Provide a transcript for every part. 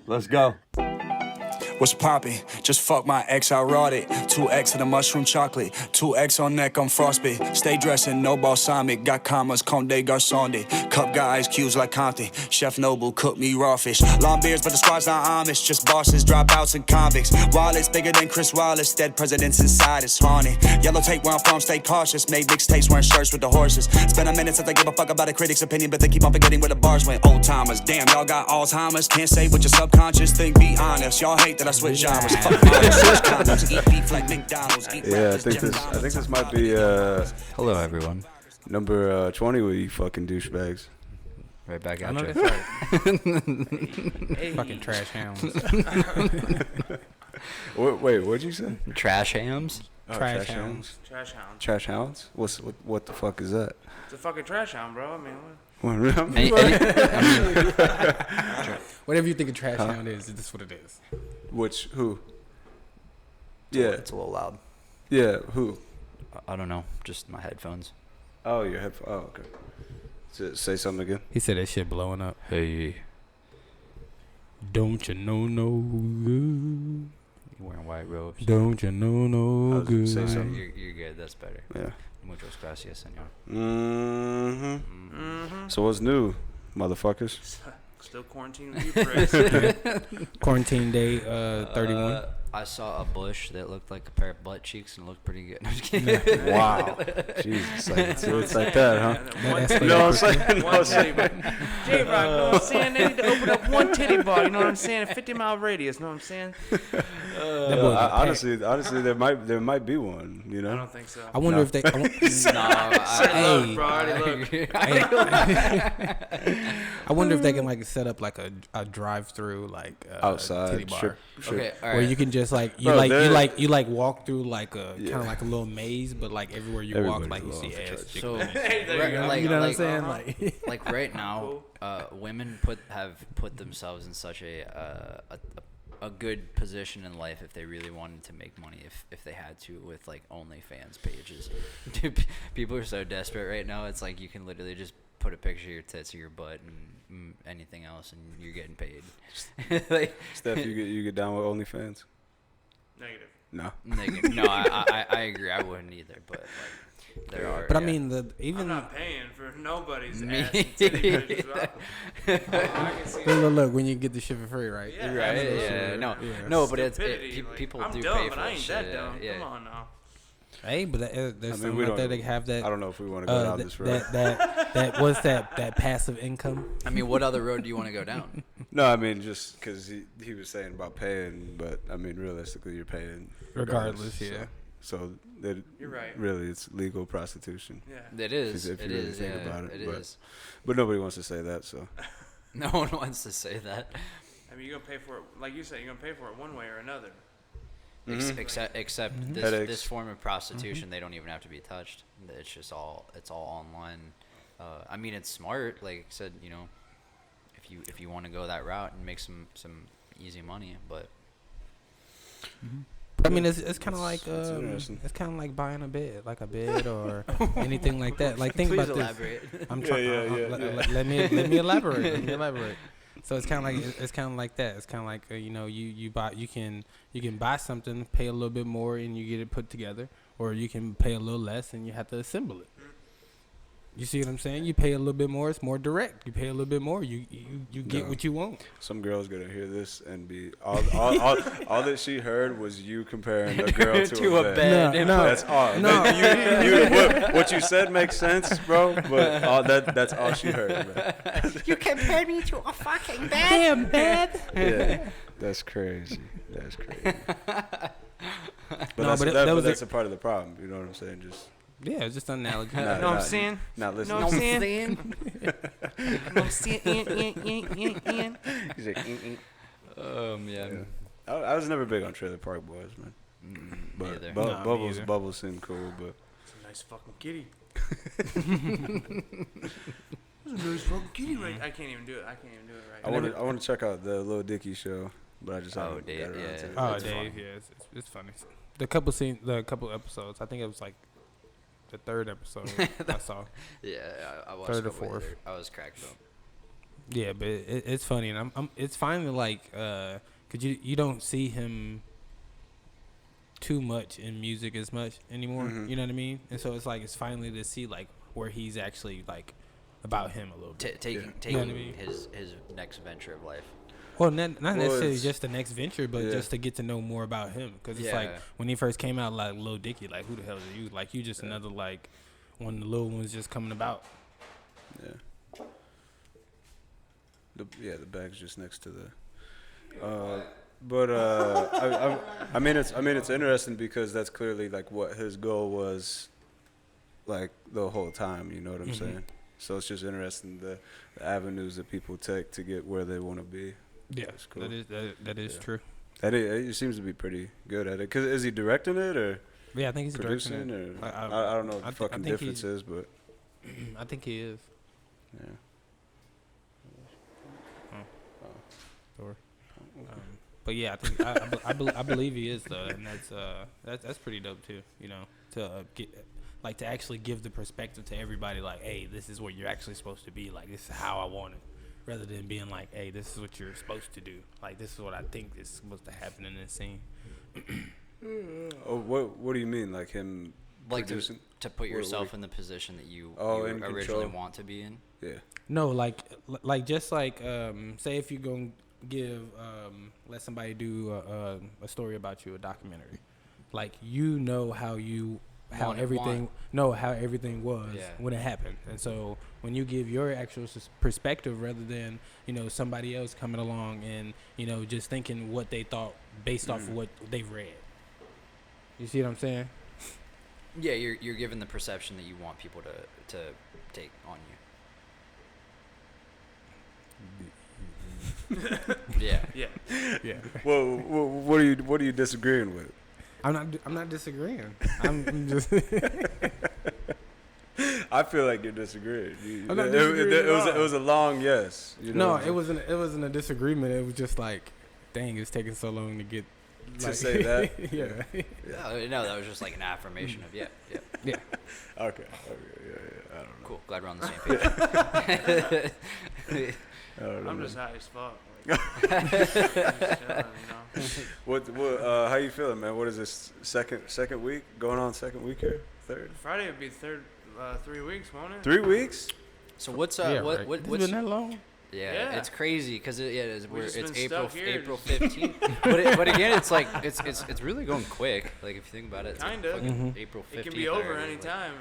Let's go. What's poppin'? Just fuck my ex, I wrought it. 2X to the mushroom chocolate. 2X on neck, I'm frostbit. Stay dressing, no balsamic. Got commas, Conde Garçonde. Cup got ice cubes like Compton. Chef Noble, cook me raw fish. Long beards, but the squad's not Amish. Just bosses, dropouts, and convicts. Wallets bigger than Chris Wallace. Dead presidents inside, it's haunted. Yellow tape where I'm from, stay cautious. Made mixtapes wearing shirts with the horses. It's been a minute since I give a fuck about a critic's opinion, but they keep on forgetting where the bars went. Old timers, damn, y'all got Alzheimer's. Can't say what your subconscious think, be honest. Y'all hate that I switch genres. Fuck switch condoms. Eat beef like McDonald's. Yeah, I think this might be Hello, everyone. number 20 with you fucking douchebags. Right back I at know you. that's right. Fucking trash hounds. Wait, what'd you say? Trash hams? Oh, Trash hounds. Trash hound. Trash hounds? What the fuck is that? It's a fucking trash hound, bro. I mean, Whatever you think a trash hound is this what it is. Who? Yeah, It's a little loud. yeah, who? I don't know. Just my headphones. Oh, your headphone. Oh, okay. Say something again. He said that shit blowing up. Hey. Don't you know no good? You wearing white robes? Don't you know I no was gonna say good? something. You're good. That's better. Yeah. Muchas gracias, senor. So what's new, motherfuckers? still quarantined with you, Chris. Quarantine day 31. I saw a bush that looked like a pair of butt cheeks and looked pretty good. I'm just kidding. Wow. Jesus, it's like that, huh? That's You know what I'm saying? One titty bar. J-Rock, you know what I'm saying? They need to open up one titty bar, you know what I'm saying? A 50-mile radius, you know what I'm saying? Honestly, there might be one. You I know. don't think so. I wonder if they. No, Hey. Bro, I already look. I wonder if they can like set up like a drive-through like Outside titty bar. strip. Okay, all right. Where you can just like you Bro, you walk through like a Yeah. kind of like a little maze, but like everywhere you Everybody's walk, like you see allowed to ass. touch. So, Hey, there right, you go. like, You know what I'm like, saying? Like like right now, women have put themselves in such a good position in life if they really wanted to make money, if they had to, with like OnlyFans pages. Dude, people are so desperate right now. It's like you can literally just put a picture of your tits or your butt and anything else, and you're getting paid. Like, Steph, you get down with OnlyFans? Negative. No. no, I agree. I wouldn't either, but like there are. But I yeah. mean, I'm not paying for nobody's Me ass and titty pictures, bro. I can see look when you get the shit for free, right? Yeah. Right? Absolutely. Yeah. Yeah. No, but stupidity, like, people I'm do dumb, pay but for I that ain't shit. that dumb. Yeah. Come on now. Hey, but there's I mean, something we like that. don't- They have that. I don't know if we want to go down this road. that what's that passive income? I mean, what other road do you want to go down? No, I mean just because he was saying about paying, but I mean realistically, you're paying Regardless, yeah. So that You're right. really, it's legal prostitution. Yeah. It is. If you It really is. think Yeah, about it, it but- is. But nobody wants to say that, so No one wants to say that. I mean, you're going to pay for it, like you said, you're going to pay for it one way or another. Except this Headaches. this form of prostitution, they don't even have to be touched. It's all online. I mean, it's smart. Like I said, you know, if you want to go that route and make some easy money, but I mean, it's kind of like interesting. it's kind of like buying a bed or anything like that. Like think please about elaborate. this. I'm trying. Yeah. Let me elaborate. Let me elaborate. So it's kind of like that. It's kind of like you know you can buy something, pay a little bit more, and you get it put together, or you can pay a little less and you have to assemble it. You see what I'm saying? You pay a little bit more, it's more direct. You pay a little bit more, you get what you want. some girl's gonna hear this and be all that she heard was you comparing a girl to a bed. No. That's all. No. What you said makes sense, bro. But that's all she heard, bro. You compared me to a fucking Damn bed. Yeah, that's crazy. That's crazy. But No, that's, but that was that's a part of the problem. You know what I'm saying? Just Yeah, it's just an analogy. Nah, You know what I'm saying? not You listening. know what I'm saying? You know what I'm saying? He's like, Yeah. I was never big on Trailer Park Boys, man. But Neither. Nah, me either. Bubbles seemed cool, but It's a nice fucking kitty. It's a nice fucking kitty, right? I can't even do it. I can't even do it right. I want to check out the Lil Dicky show, but I just haven't Dave, got around yeah. to it. Oh, It's Dave, fun. yeah, it's funny. The couple episodes. I think it was like the third episode I saw. Yeah, I watched Third or a couple fourth. later. I was cracked up. Yeah, but it's funny, and it's finally like, cause you don't see him too much in music as much anymore. You know what I mean? And so it's like it's finally to see like where he's actually like about him a little bit. Taking You know what I mean? his next venture of life. Well, not necessarily just the next venture, but just to get to know more about him. Because it's like when he first came out, like Lil Dicky, like who the hell are you? Like you just another like one of the little ones just coming about. Yeah. The bag's just next to the. I mean it's interesting because that's clearly like what his goal was, like the whole time. You know what I'm saying? So it's just interesting the avenues that people take to get where they want to be. Yeah, that's cool. That is true. He seems to be pretty good at it. Cause is he directing it or? Yeah, I think he's producing directing it. Or I don't know what the fucking difference is, but I think he is. Yeah. But yeah, I think I believe he is though, and that's pretty dope too. You know, to to actually give the perspective to everybody, like, hey, this is what you're actually supposed to be. Like, this is how I want it, rather than being like, hey, this is what you're supposed to do. Like, this is what I think is supposed to happen in this scene. Oh, what do you mean, like him? Like producing? to put yourself in the position that you originally want to be in. Yeah. No, like just like say if you're gonna give let somebody do a story about you, a documentary, like how everything was when it happened, and so when you give your actual perspective rather than somebody else coming along and just thinking what they thought based off of what they've read. You see what I'm saying? Yeah, you're given the perception that you want people to take on you. Yeah. Well, what are you disagreeing with? I'm not disagreeing. I'm just. I feel like you're disagreeing. I'm not disagreeing It was a long yes. No, it wasn't a disagreement. It was just like, dang, it's taking so long to get. To say that. Yeah. No, that was just like an affirmation of yeah. Okay. Yeah. I don't know. Cool. Glad we're on the same page. I'm just high as fuck. What? How you feeling, man? What is this second week? Going on second week here? Third? Friday would be 3 weeks, won't it? 3 weeks? So what's right. what's been that long? Yeah, it's crazy because it's April 15th. but again, it's like it's really going quick. Like if you think about it, it's kinda. like April 15th. It can be over anytime.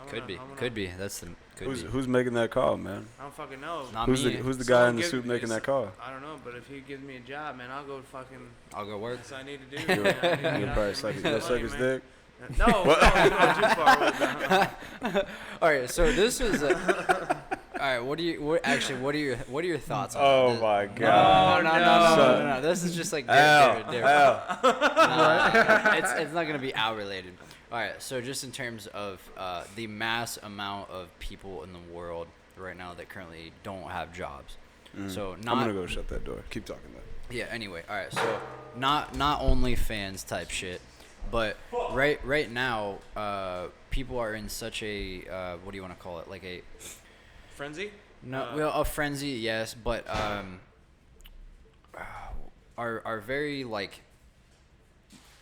Could be. That's the Who's making that call, man? I don't fucking know. Not who's me. the guy in the suit making that call? I don't know, but if he gives me a job, man, I'll go fucking. I'll go work. That's what I need to do. Man. You'll probably suck his dick. No, you're going too far with that. All right, so this is. All right, what are your thoughts on Oh this? my god! No. This is just like different. It's not gonna be Al related. All right, so just in terms of the mass amount of people in the world right now that currently don't have jobs. So I'm gonna go shut that door. Keep talking though. Yeah. Anyway, all right. So not only fans type shit, but right now, people are in such a what do you want to call it? Like a frenzy? No, well, a frenzy, yes, but are very like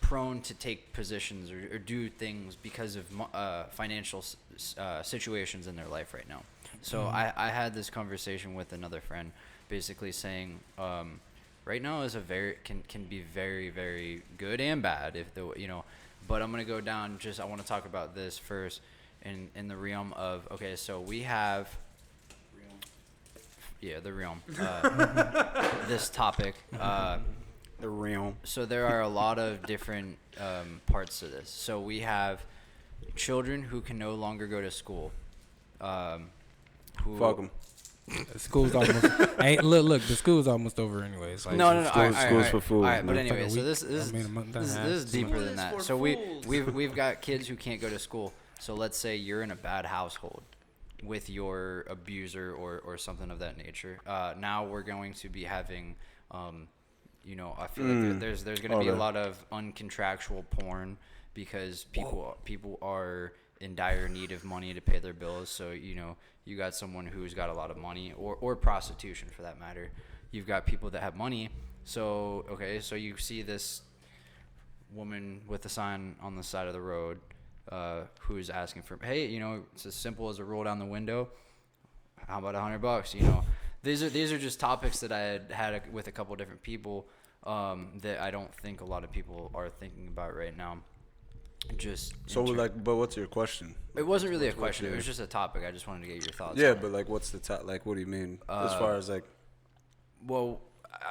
prone to take positions or do things because of financial situations in their life right now. So I had this conversation with another friend, basically saying right now is can be very, very good and bad but I'm gonna go down. I want to talk about this first in the realm of so we have the realm this topic The realm. So there are a lot of different parts to this. So we have children who can no longer go to school. Fuck them. The school's almost. Hey, look, the school's almost over anyways. Like, No. Schools for food. All right, but man. anyway, so this is deeper than that. So we've got kids who can't go to school. So let's say you're in a bad household with your abuser or something of that nature. Now we're going to be having. I feel like there's going to be a lot of uncontractual porn because people are in dire need of money to pay their bills. So, you got someone who's got a lot of money, or prostitution for that matter. You've got people that have money. So, okay, so you see this woman with a sign on the side of the road who's asking for, hey, it's as simple as a roll down the window. How about $100? These are just topics that I had with a couple different people that I don't think a lot of people are thinking about right now. But what's your question? It wasn't really a question. It was just a topic. I just wanted to get your thoughts. Yeah, on but like, what's the like? What do you mean as far as like? Well,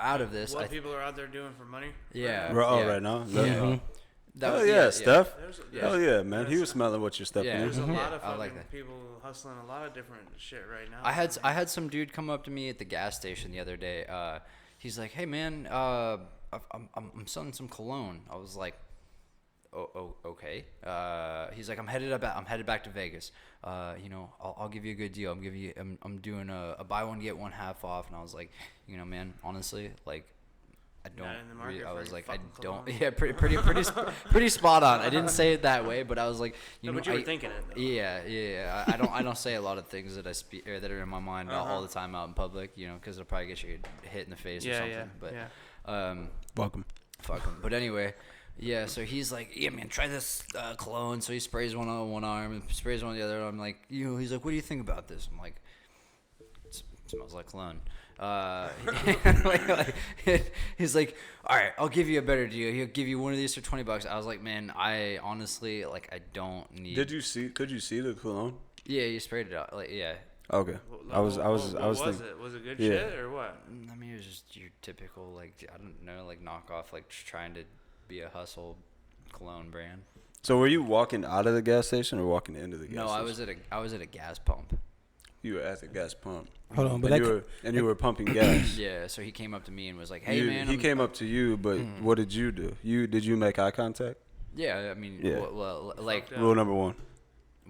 out of this, what people are out there doing for money? Yeah. Right now. Yeah. Steph. Yeah. Hell yeah, man. He was smelling what you're stepping in. There's a lot of I like fucking people hustling a lot of different shit right now. I had some dude come up to me at the gas station the other day. He's like, "Hey man, I'm selling some cologne." I was like, "Oh, okay." He's like, "I'm headed back to Vegas. I'll give you a good deal. I'm doing a buy one get one half off." And I was like, man, honestly, like, I don't. I was like, I don't. Yeah, pretty spot on. I didn't say it that way, but I was like, but you were thinking it. Though. Yeah. I don't say a lot of things that I speak or that are in my mind all the time out in public. Because it'll probably get you hit in the face or something. But welcome. Fuck him. But anyway, yeah. So he's like, yeah, man, try this cologne. So he sprays one on one arm and sprays one on the other. I'm like, he's like, what do you think about this? I'm like, it smells like cologne. He's like, all right, I'll give you a better deal. He'll give you one of these for $20. I was like, man, I honestly, like, I don't need. Could you see the cologne? Yeah, you sprayed it out. Like, yeah. Okay. I was thinking. Was it good shit or what? I mean, it was just your typical, like, I don't know, like, knockoff, like, just trying to be a hustle cologne brand. So were you walking out of the gas station or walking into the gas station? No, I was at a gas pump. You were at the gas pump. Hold on, but you were pumping gas. Yeah, so he came up to me and was like, "Hey, man." He came up to you, but what did you do? Did you make eye contact? Yeah, I mean, well, like rule number 1.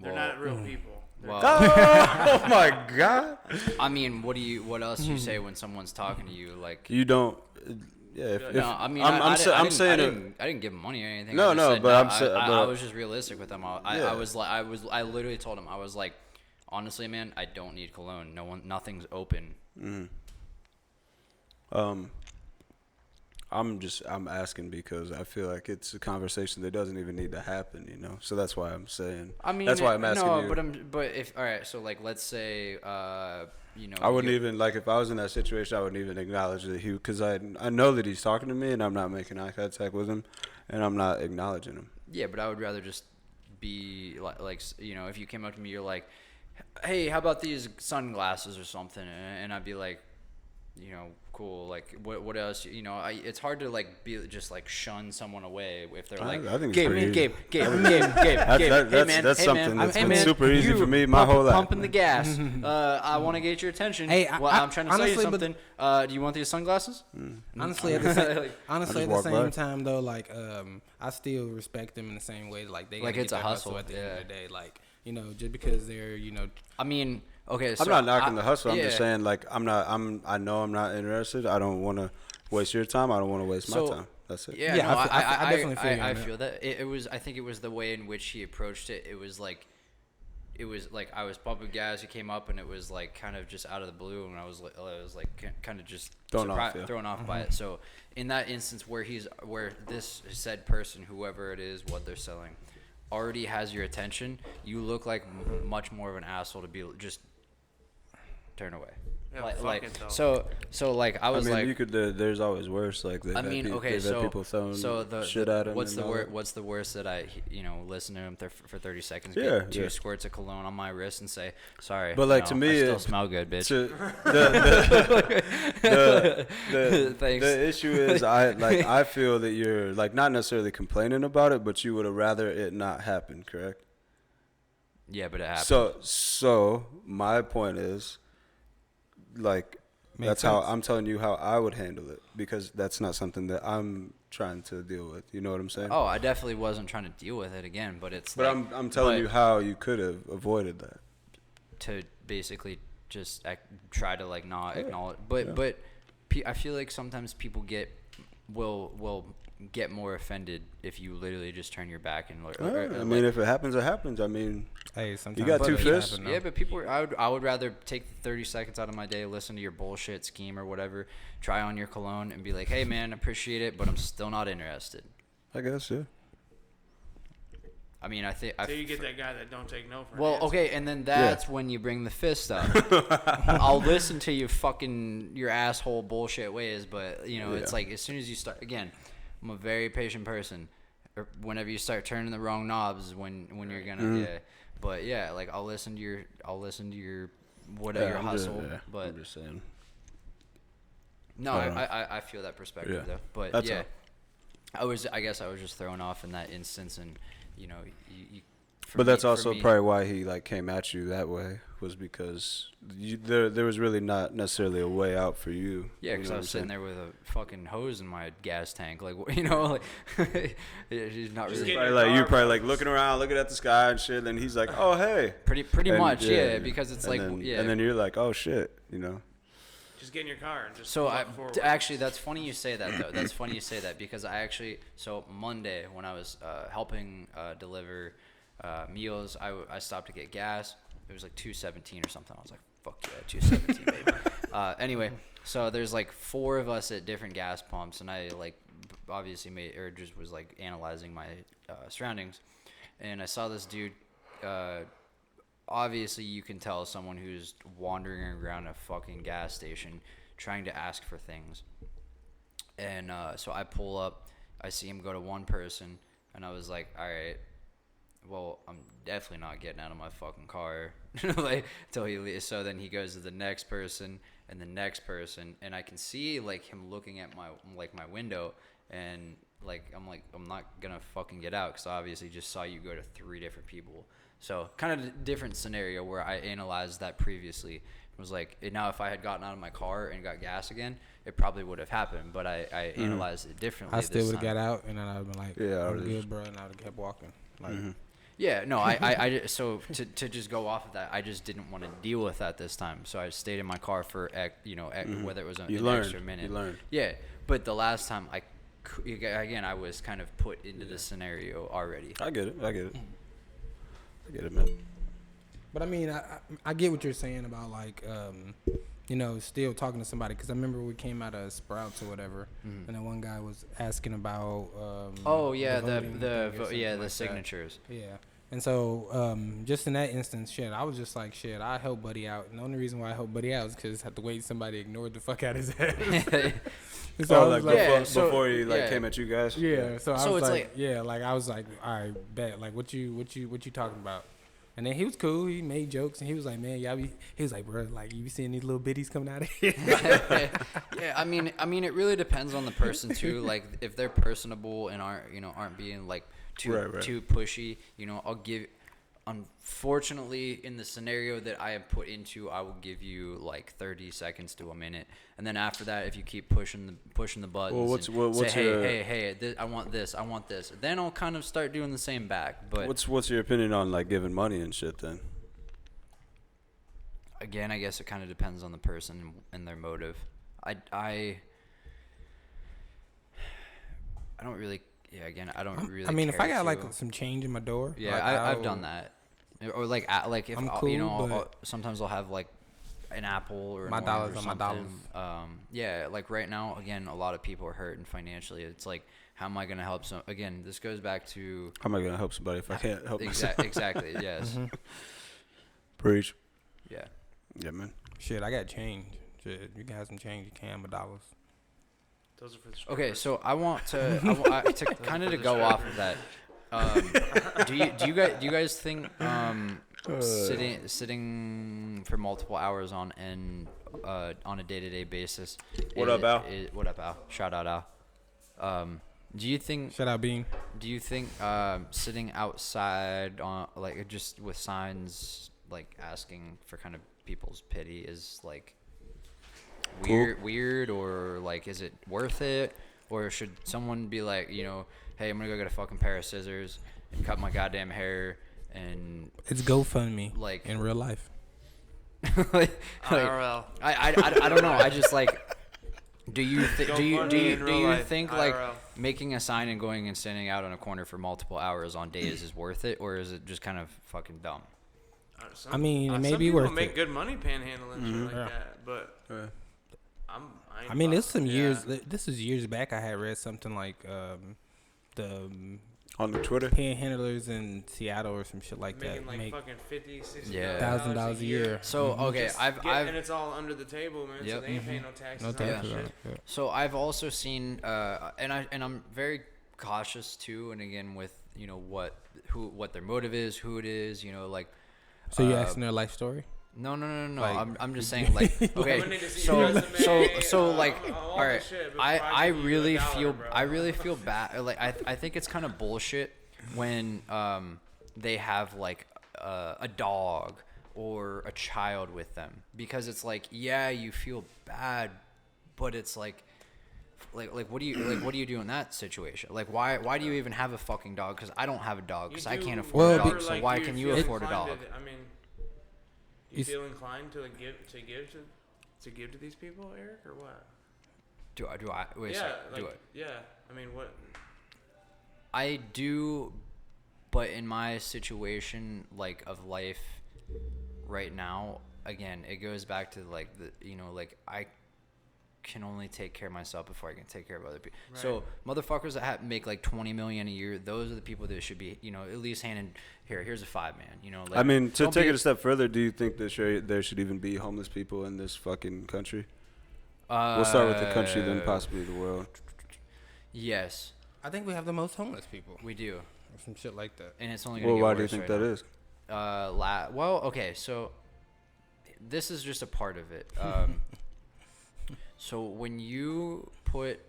They're not real people. Well, oh my God. I mean, what else do you say when someone's talking to you? Like, you don't. Yeah. No, I mean, I'm saying I didn't give him money or anything. No, I was just realistic with him. I literally told him, I was like, honestly, man, I don't need cologne. Nothing's open. I'm asking because I feel like it's a conversation that doesn't even need to happen, So that's why I'm saying. I mean, that's why I'm asking you. No, but if all right, so like, let's say, I wouldn't even if I was in that situation, I wouldn't even acknowledge that because I know that he's talking to me and I'm not making eye contact with him, and I'm not acknowledging him. Yeah, but I would rather just be like if you came up to me, you're like, hey, how about these sunglasses or something? And I'd be like, cool. Like, what else? It's hard to just shun someone away if they're like, I think Gabe. That's something that's been super easy for me my whole life. Pumping the gas. I want to get your attention. Hey, I'm trying to sell you something. Do you want these sunglasses? Honestly, at the same time though, like, I still respect them in the same way. Like, they like, it's a hustle at the end of the day. Like, just because they're, I mean, okay, so I'm not knocking the hustle. I'm just saying, like, I know I'm not interested. I don't want to waste your time. I don't want to waste my time. That's it. Yeah, yeah, no, I definitely feel I feel that. It was, I think it was the way in which he approached it. It was like I was pumping gas. He came up and it was like kind of just out of the blue, and I was like kind of just thrown off by it. So in that instance where this said person, whoever it is, what they're selling, already has your attention, you look like much more of an asshole to be just turn away. Yeah, so like I was like, you could. There's always worse. Like I mean, okay, so people throwing shit at him. What's the worst that I listen to him for 30 seconds? Yeah, get 2 squirts of cologne on my wrist and say sorry. But like to me, I still smell good, bitch. The issue is I feel that you're like not necessarily complaining about it, but you would have rather it not happen, correct? Yeah, but it happened. So my point is, like, that's how I'm telling you how I would handle it, because that's not something that I'm trying to deal with. You know what I'm saying? Oh, I definitely wasn't trying to deal with it again, but it's. But like, I'm telling you how you could have avoided that. To basically just try to like not acknowledge, but I feel like sometimes people get will get more offended if you literally just turn your back and I mean, if it happens, it happens. I mean, hey, sometimes you got two fists. Yeah, but people, I would rather take 30 seconds out of my day, listen to your bullshit scheme or whatever, try on your cologne, and be like, hey man, appreciate it, but I'm still not interested. I guess, yeah. I mean, I think. So you get that guy that don't take no for an Well, answer. okay, and then that's when you bring the fist up. I'll listen to you your asshole bullshit ways, but you know, it's like as soon as you start again, I'm a very patient person. Or whenever you start turning the wrong knobs, is when you're gonna But yeah, like I'll listen to your whatever your hustle. But I'm just saying. No, I feel that perspective though. But that's yeah, all. I guess I was just thrown off in that instance, and you know, But that's also probably why he like came at you that way, was because there was really not necessarily a way out for you. Yeah, because I was sitting there with a fucking hose in my gas tank, like you know, like he's not really. You're probably like looking around, looking at the sky and shit. And he's like, "Oh hey." Pretty much, yeah, because it's like and then you're like, "Oh shit," you know. Just get in your car and just. So actually, that's funny you say that though. That's funny you say that because so Monday when I was helping deliver meals, I stopped to get gas. It was like $2.17 or something. I was like, fuck yeah, $2.17, baby. Anyway, so there's like 4 of us at different gas pumps, and I like obviously just was like analyzing my surroundings, and I saw this dude. Obviously, you can tell someone who's wandering around a fucking gas station trying to ask for things. And so I pull up, I see him go to one person, and I was like, all right, well, I'm definitely not getting out of my fucking car like till he leaves. So then he goes to the next person and the next person, and I can see like him looking at my window, and I'm not gonna fucking get out because I obviously just saw you go to 3 different people. So kind of a different scenario where I analyzed that previously. It was like, now if I had gotten out of my car and got gas again, it probably would have happened, but I analyzed it differently. I still would have got out, and then I'd have been like, yeah, I'm good, bro, and I'd have kept walking. Like, Yeah, no, I so to just go off of that, I just didn't want to deal with that this time. So I stayed in my car for whether it was an extra minute. You learned. Yeah, but the last time I was kind of put into the scenario already. I get it, man. But I mean, I get what you're saying about like, still talking to somebody. Because I remember we came out of Sprouts or whatever, and then one guy was asking about. The signatures. Yeah. And so, just in that instance, I was just like, I helped Buddy out. And the only reason why I helped Buddy out is because I had to wait somebody ignored the fuck out of his ass. So before he came at you guys. Yeah. So I was I was like, all right, bet. Like, what you talking about? And then he was cool. He made jokes, and he was like, "Man, he was like, bro, like you be seeing these little bitties coming out of here." Yeah, I mean, it really depends on the person too. Like, if they're personable and aren't being like too pushy, I'll give. Unfortunately, in the scenario that I am put into, I will give you like 30 seconds to a minute, and then after that, if you keep pushing the buttons, hey, I want this, then I'll kind of start doing the same back. But what's your opinion on like giving money and shit then? Again, I guess it kind of depends on the person and their motive. I don't really. Yeah, again, I don't really. I mean, care if I got like some change in my door, yeah, like, I've done that. Or like if I'm cool, sometimes I'll have like an apple or my dollars on my dollars. Yeah, like right now, again, a lot of people are hurting financially. It's like, how am I gonna help some? Again, this goes back to how am I gonna help somebody if I can't help myself? Exactly. Yes. Preach. Yeah. Yeah, man. I got change. You can have some change. You can have my dollars. Those are for the strippers. Okay, so I want to kind of to go off of that. Do you guys think sitting for multiple hours on a day-to-day basis? What up, Al? What up, Al? Shout out, Al. Do you think? Shout out, Bean. Do you think sitting outside on like just with signs like asking for kind of people's pity is like weird, or like is it worth it, or should someone be like, hey, I'm gonna go get a fucking pair of scissors and cut my goddamn hair, and it's GoFundMe like in real life. IRL. I don't know. I just like Do you think like IRL. making a sign and going and standing out on a corner for multiple hours on days is worth it, or is it just kind of fucking dumb? I mean, it may some be people worth make it. good money panhandling shit like Yeah. that, but Yeah. I I mean, fuck- it's some yeah. years. This is years back. I had read something like the On the Twitter. panhandlers in Seattle or some shit like Making that like make fucking $50,000, Yeah. $1,000 a year. So okay, and it's all under the table, man. Yep. So they ain't paying no taxes. No on tax that for shit. that. Yeah. So I've also seen, and I'm very cautious too. And again, with what their motive is, who it is, like. So you asking their life story? No. Like- I'm just saying, like, okay. I'm gonna need to see your So resume, like, all all that right. shit before I I give you really $1, feel bro. I really feel bad. Like I think it's kind of bullshit when they have like a dog or a child with them, because it's like, yeah, you feel bad, but it's like what do you do in that situation? Like why do you even have a fucking dog? Because I don't have a dog because I can't afford a Well, dog. So why can you afford a dog? I mean, you feel inclined to like, give to these people, Eric, or what? Do I? Wait a Yeah, second. like, Do it. yeah. I mean, what? I do, but in my situation, like, of life right now, again, it goes back to like like I can only take care of myself before I can take care of other people. Right. So motherfuckers that make like $20 million a year, those are the people that should be, at least handing here's a $5 man. Like, I mean, to don't take be- it a step further, do you think that there should even be homeless people in this fucking country? We'll start with the country, then possibly the world. Yes, I think we have the most homeless people. we do, Or some shit like that. and it's only gonna Well, get why worse do you think right that now. is? Well, okay, so this is just a part of it. So when you put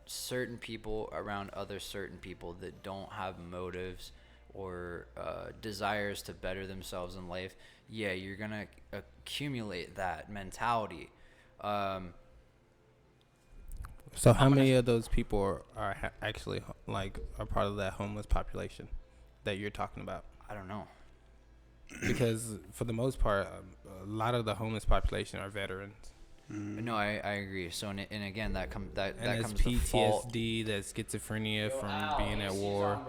certain people around other certain people that don't have motives or desires to better themselves in life, yeah, you're gonna accumulate that mentality. So how many of those people are actually are part of that homeless population that you're talking about? I don't know. Because for the most part, a lot of the homeless population are veterans. No, I agree. So and again, that comes And that that's comes the fault. PTSD, that's schizophrenia from being at war,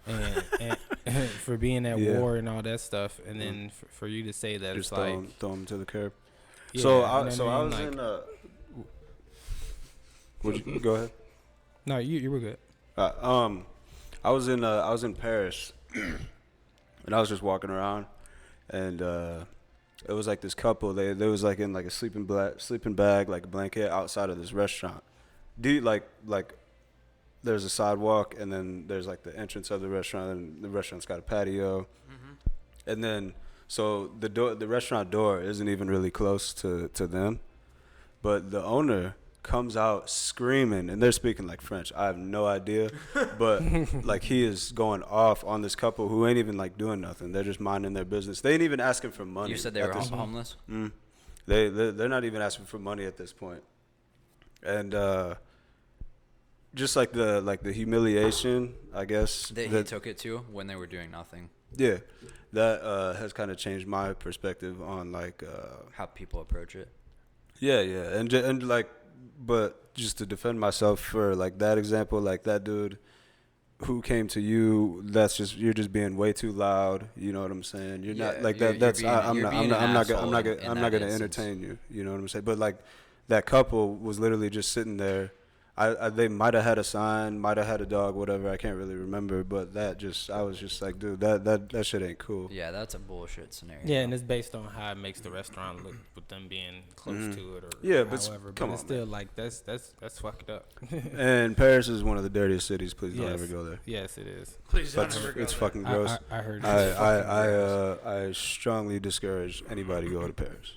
and for being at Yeah. war and all that stuff. And then for you to say that Just it's like, throw them to the curb. yeah, So you know I what was mean? in. Would you go ahead? No, you were good. I was in Paris, and I was just walking around, and it was like this couple. They was like in like a sleeping bag, like a blanket, outside of this restaurant. Like there's a sidewalk, and then there's like the entrance of the restaurant, and the restaurant's got a patio, and then so the restaurant door isn't even really close to them, but the owner comes out screaming, and they're speaking like French. I have no idea, but like he is going off on this couple who ain't even like doing nothing. They're just minding their business. They ain't even asking for money. You said they at were this- homeless. They're not even asking for money at this point, and just like the humiliation, I guess That he took it to when they were doing nothing. yeah, that has kind of changed my perspective on like How people approach it. yeah, and like, but just to defend myself for like that example, like that dude who came to you, you're just being way too loud. You know what I'm saying? You're not like that. That's I'm not gonna entertain you. You know what I'm saying? But like that couple was literally just sitting there. They might have had a sign, might have had a dog, whatever. I can't really remember, but I was just like, dude, that shit ain't cool. Yeah, that's a bullshit scenario. Yeah, and it's based on how it makes the restaurant look with them being close to it, or Yeah, but however. come But it's on, still like that's fucked up. And Paris is one of the dirtiest cities. Please don't Yes. ever go there. Yes, it is. Please don't But ever go it's there. fucking gross. I heard. I strongly discourage anybody go to Paris.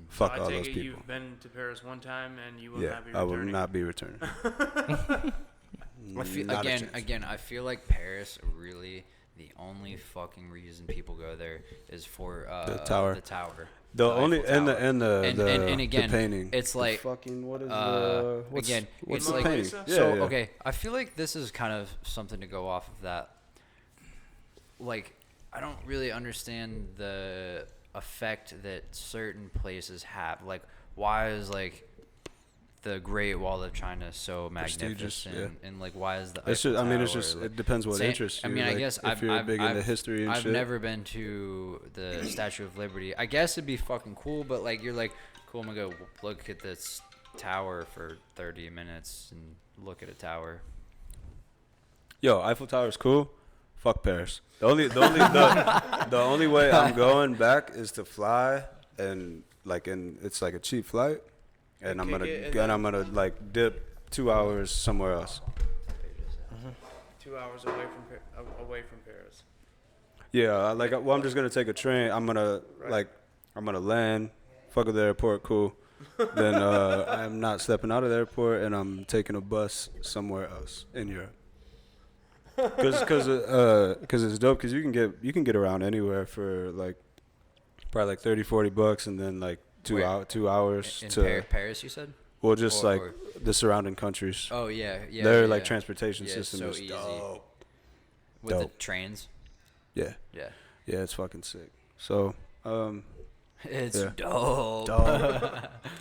Fuck I all take those it people. you've been to Paris one time and you will Yeah, not be I will returning. not be returning. I feel, Not a chance. again, I feel like Paris really the only fucking reason people go there is for The tower. The tower. The The only Eiffel and Tower. And again, the painting. it's The like fucking what is again, what's it's the like painting? Lisa? Yeah, so yeah. okay. I feel like this is kind of something to go off of that. Like, I don't really understand the effect that certain places have. Like, why is like the Great Wall of China is so Prestigious, magnificent, and like why is the It's just, I mean, it's Eiffel just Tower, it depends what interests you. I mean, I like, guess if you're big into history and I've shit. never been to the Statue of Liberty. I guess it'd be fucking cool, but like you're like, cool, I'm gonna go look at this tower for 30 minutes and look at a tower. Yo, Eiffel Tower is cool. Fuck Paris. The only way I'm going back is to fly and it's like a cheap flight, and I'm gonna like dip 2 hours somewhere else. 2 hours away from Paris. Yeah, I'm just gonna take a train. I'm gonna land, fuck with the airport, cool. Then I'm not stepping out of the airport, and I'm taking a bus somewhere else in Europe. Cause it's dope. Cause you can get around anywhere for like probably like $30-$40, and then like 2 hours in to Paris. You said? Well, just the surrounding countries. Oh yeah. Their like transportation yeah, system so is easy. dope. With Dope. the trains. Yeah, Yeah. it's fucking sick. So It's yeah. dope.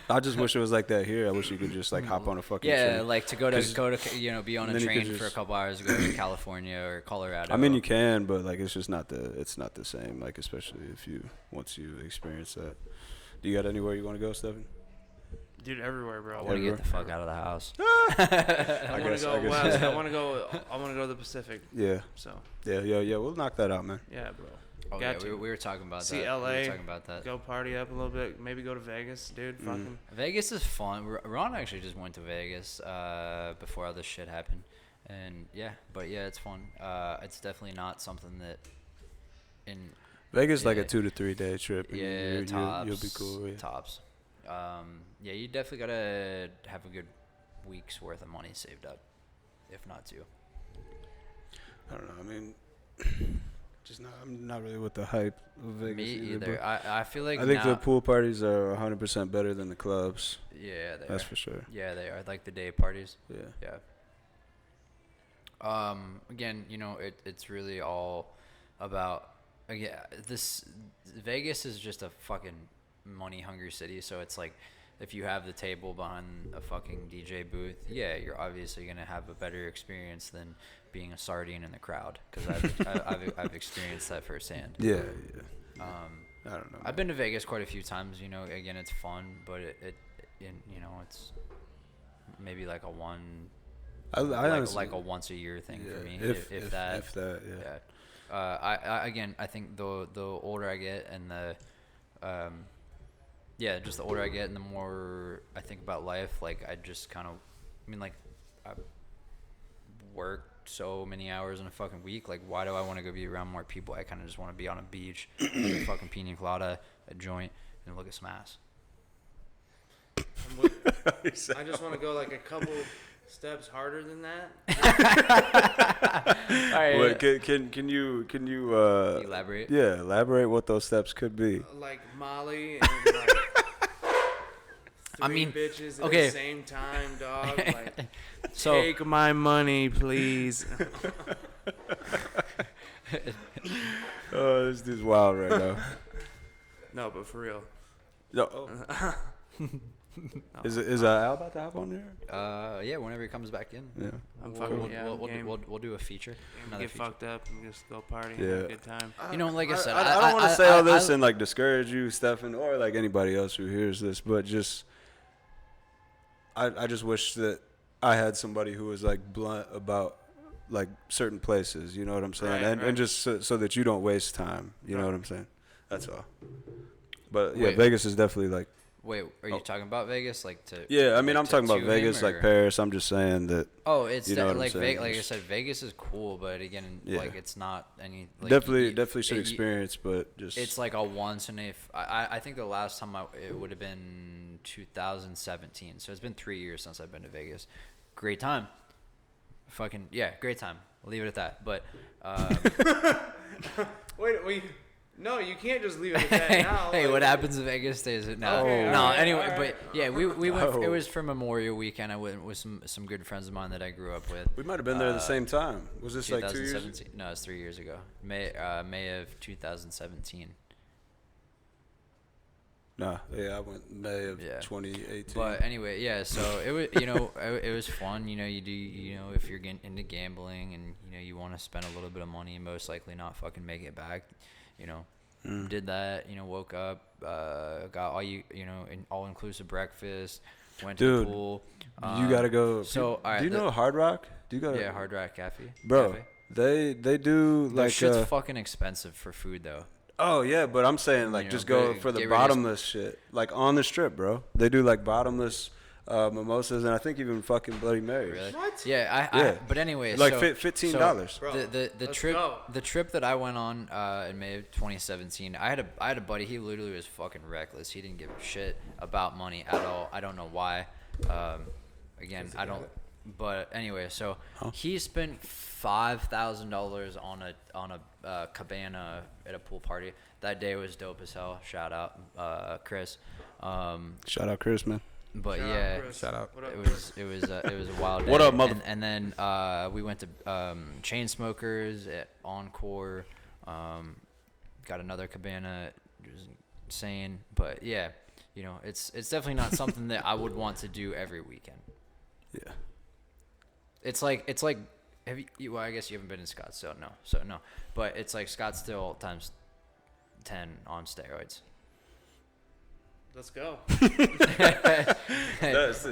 I just wish it was like that here. I wish you could just like hop on a fucking train. like to go to be on a then you train could for a just- couple hours to go to California or Colorado. I mean, you can, but like it's just not the same. Like especially once you experience that. Do you got anywhere you want to go, Stephen? Dude, everywhere, bro. I want to get the fuck out of the house. I want to go west. I want to go to the Pacific. Yeah. So. Yeah. We'll knock that out, man. Yeah, bro. Oh Got yeah, to. we were talking about See that. LA. We were talking about that. Go party up a little bit. Maybe go to Vegas, dude. Fucking. Vegas is fun. Ron actually just went to Vegas before all this shit happened, and it's fun. It's definitely not something that in Vegas like a 2 to 3 day trip. And yeah tops. You'll be cool. Yeah. Tops. You definitely gotta have a good week's worth of money saved up, if not two. I don't know. I mean, I'm not really with the hype of Vegas. Me either. I feel like I think now, the pool parties are 100% better than the clubs. Yeah, That's for sure. Yeah, they are like the day parties. Yeah. Yeah. Again, it's really all about this Vegas is just a fucking money hungry city, so it's like if you have the table behind a fucking DJ booth, you're obviously gonna have a better experience than being a sardine in the crowd, because I've experienced that firsthand. Yeah. I don't know. I've been to Vegas quite a few times. Again, it's fun, but it's maybe like a honestly, a once a year thing for me, if that. I think the older I get and just the older I get and the more I think about life, like I just kind of, I work so many hours in a fucking week. Like, why do I want to go be around more people? I kind of just want to be on a beach, with a fucking pina colada, a joint, and look at some ass. I just want to go like a couple steps harder than that. All right. Wait, can you Elaborate? Yeah, elaborate what those steps could be. Like Molly and like three bitches at the same time, dog. Like, so, take my money, please. Oh, this dude's wild right now. No, but for real. No. Is Al about to hop on there? whenever he comes back in. Yeah. We'll do a feature. Get fucked up and just go party and Yeah. have a good time. Like I said, I don't want to say all this and like discourage you, Stefan, or like anybody else who hears this, but just I just wish that I had somebody who was like blunt about like certain places, you know what I'm saying, and just so that you don't waste time, you know what I'm saying. That's all. But yeah, Vegas is definitely like. Wait, are you talking about Vegas? Like to? Yeah, I mean, like I'm talking about Vegas, like Paris. I'm just saying that. Oh, it's you know what I'm like saying? like I said, Vegas is cool, but again, like it's not any. Like, definitely should experience, but just. It's like a once in a. I think the last time it would have been 2017, so it's been 3 years since I've been to Vegas. Great time. Fucking great time. I'll leave it at that. But. Wait. No, you can't just leave it at that now. Hey, what happens in Vegas stays at now. Okay, no, right, anyway, right. but yeah, we went. It was for Memorial Weekend. I went with some good friends of mine that I grew up with. We might have been there at the same time. Was this like 2 years? No, it's 3 years ago. May of 2017. Nah, yeah, I went May of Yeah. 2018. But anyway, yeah. So it was, it was fun. You do, if you're getting into gambling and you want to spend a little bit of money and most likely not fucking make it back, did that. Woke up, got all inclusive breakfast, went to the pool. You gotta go. So do you know Hard Rock? Do you gotta? Yeah, Hard Rock Cafe. Bro, Cafe. they do Their like. shit's fucking expensive for food though. Oh yeah, but I'm saying like just go for the bottomless shit, like on the strip, bro. They do like bottomless mimosas and I think even fucking Bloody Marys. Really? What? Yeah, Yeah. But anyway, Like so, $15. Bro, the trip that I went on in May of 2017, I had a buddy. He literally was fucking reckless. He didn't give a shit about money at all. I don't know why. Again, I don't. But anyway, so he spent $5,000 on a cabana at a pool party. That day was dope as hell. Shout out, Chris. Shout out Chris, man. But Shout out. it was a wild day. What up, mother? And then we went to Chainsmokers at Encore. Got another cabana. It was insane. But yeah, it's definitely not something that I would want to do every weekend. Yeah. It's like have you? Well, I guess you haven't been in Scottsdale, no. So no, but it's like Scottsdale times 10 on steroids. Let's go.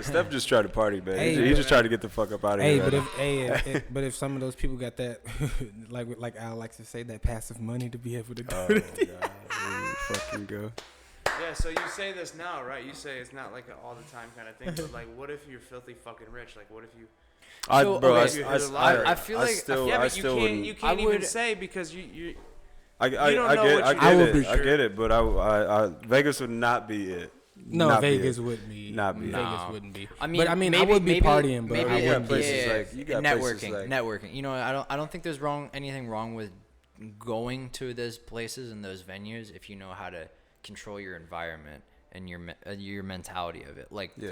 Steph just tried to party, man. Hey, he just tried to get the fuck up out of here. But if some of those people got that, like Al likes to say, that passive money to be able to do Oh it. my God, here we fucking go. Yeah, so you say this now, right? You say it's not like an all the time kind of thing, but like, what if you're filthy fucking rich? Like, what if you? I So, feel okay, like I feel like- Yeah, but still you can't I even would- say because you. I You don't know what you get do. it. I get it, but I Vegas would not be it. No, Not be Vegas it. wouldn't be. Not be it. Vegas No. wouldn't be. I mean, I maybe, would be partying, but maybe I You got wouldn't be. places like- you got places networking. like- Networking. I don't think there's anything wrong with going to those places and those venues if you know how to control your environment and your mentality of it. Like, Yeah.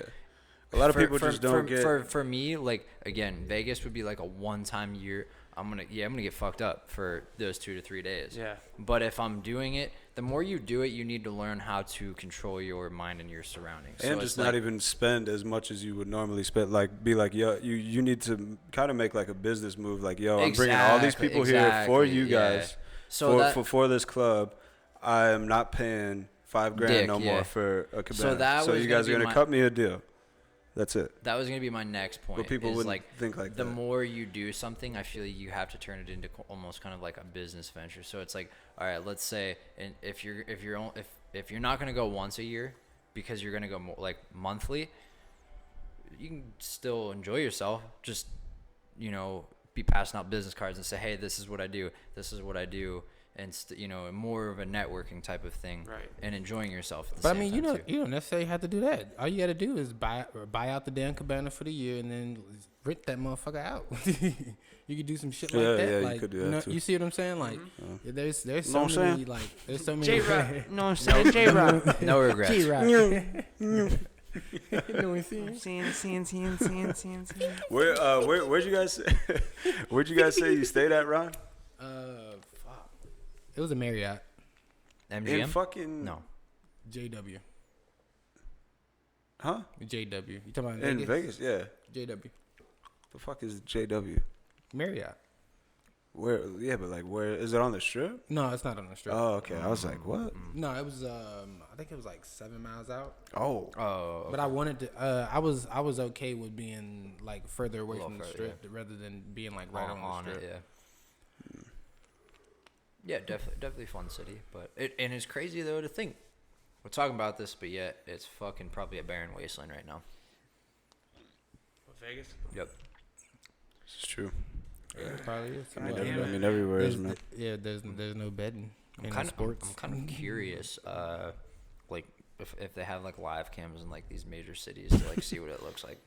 A lot of people just don't get. For me, like, again, Vegas would be like a one-time year. I'm gonna get fucked up for those 2 to 3 days. Yeah. But if I'm doing it, the more you do it, you need to learn how to control your mind and your surroundings. And So just it's not even spend as much as you would normally spend. Like, be like, yo, you need to kind of make like a business move. Like, yo, I'm bringing all these people here for you guys, So for this club. I am not paying $5,000 no more for a cabana. So you guys are gonna cut me a deal. That's it. that was gonna be my next point. But people is wouldn't like think like the that. more you do something, I feel like you have to turn it into almost kind of like a business venture. So it's like, all right, let's say, and if you're not gonna go once a year because you're gonna go more like monthly, you can still enjoy yourself. Just be passing out business cards and say, hey, this is what I do. This is what I do. And more of a networking type of thing, Right. And enjoing yourself. At the But I same mean, time, too. you don't necessarily have to do that. All you got to do is buy out the damn cabana for the year and then rent that motherfucker out. You could do some shit like Yeah, that. yeah, you like, could do that too. You see what I'm saying? Like, there's Know so what I'm many saying? like there's so many. J-Rock. No, I'm saying J-Rock. No regrets. J-Rock. You know what I'm saying? Seeing. Where'd you guys where'd you guys say you stayed at, Ron? Fuck. It was a Marriott. In MGM? fucking No. JW. Huh? JW. You talking about In Vegas, yeah. JW. The fuck is JW? Marriott. Where? Yeah, but like, where is it on the strip? No, it's not on the strip. Oh, okay. I was like, what? No, it was. I think it was like 7 miles out. Oh, Oh. But I wanted to. I was okay with being like further away A little from the further, strip rather than being like right on the strip. it, yeah. Yeah, definitely fun city, but it's crazy though to think we're talking about this, but yet it's fucking probably a barren wasteland right now. Vegas. Yep. it's true. Yeah, it probably is. I mean, damn it. I mean everywhere is, man. Yeah, there's no betting in I'm sports. kind of curious, like if they have like live cams in like these major cities to like see what it looks like.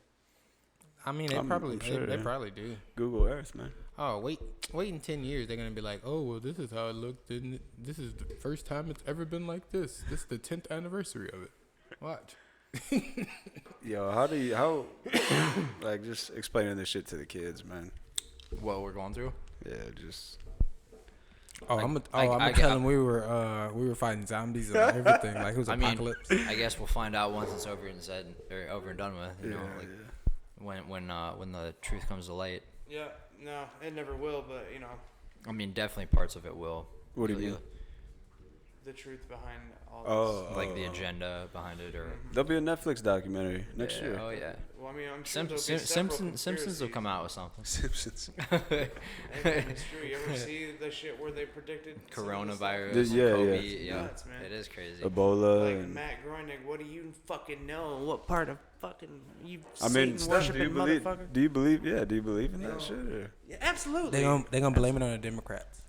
I mean, they I'm sure, they yeah. probably do. Google Earth, man. Oh, wait in 10 years, they're gonna be like, oh, well, this is how it looked, didn't it? This is the first time it's ever been like this. This is the 10th anniversary of it. Watch. Yo, how like just explaining this shit to the kids, man. What we're going through? Yeah, just Oh, Like, I'm I gonna tell him we were fighting zombies and everything. Like it was I mean, apocalypse. I guess we'll find out once it's over and said or over and done with. You know, like when the truth comes to light. Yeah, no, it never will. But you know, I mean, definitely parts of it will. What do you mean? the truth behind all this. Like the agenda behind it, or There'll be a Netflix documentary next year. Oh yeah. Well, I mean, I'm sure there'll be several Simpsons will come out with something. Simpsons. It's true. You ever see the shit where they predicted some of the stuff? Coronavirus, Yeah, Kobe, yeah. yeah, Nuts, man. it is crazy. Ebola. Like and Matt Groening, what do you fucking know? What part of fucking you I mean, Satan Steph, worshiping motherfucker? do you believe in that shit? Or? Yeah, absolutely. They gonna blame it on the Democrats.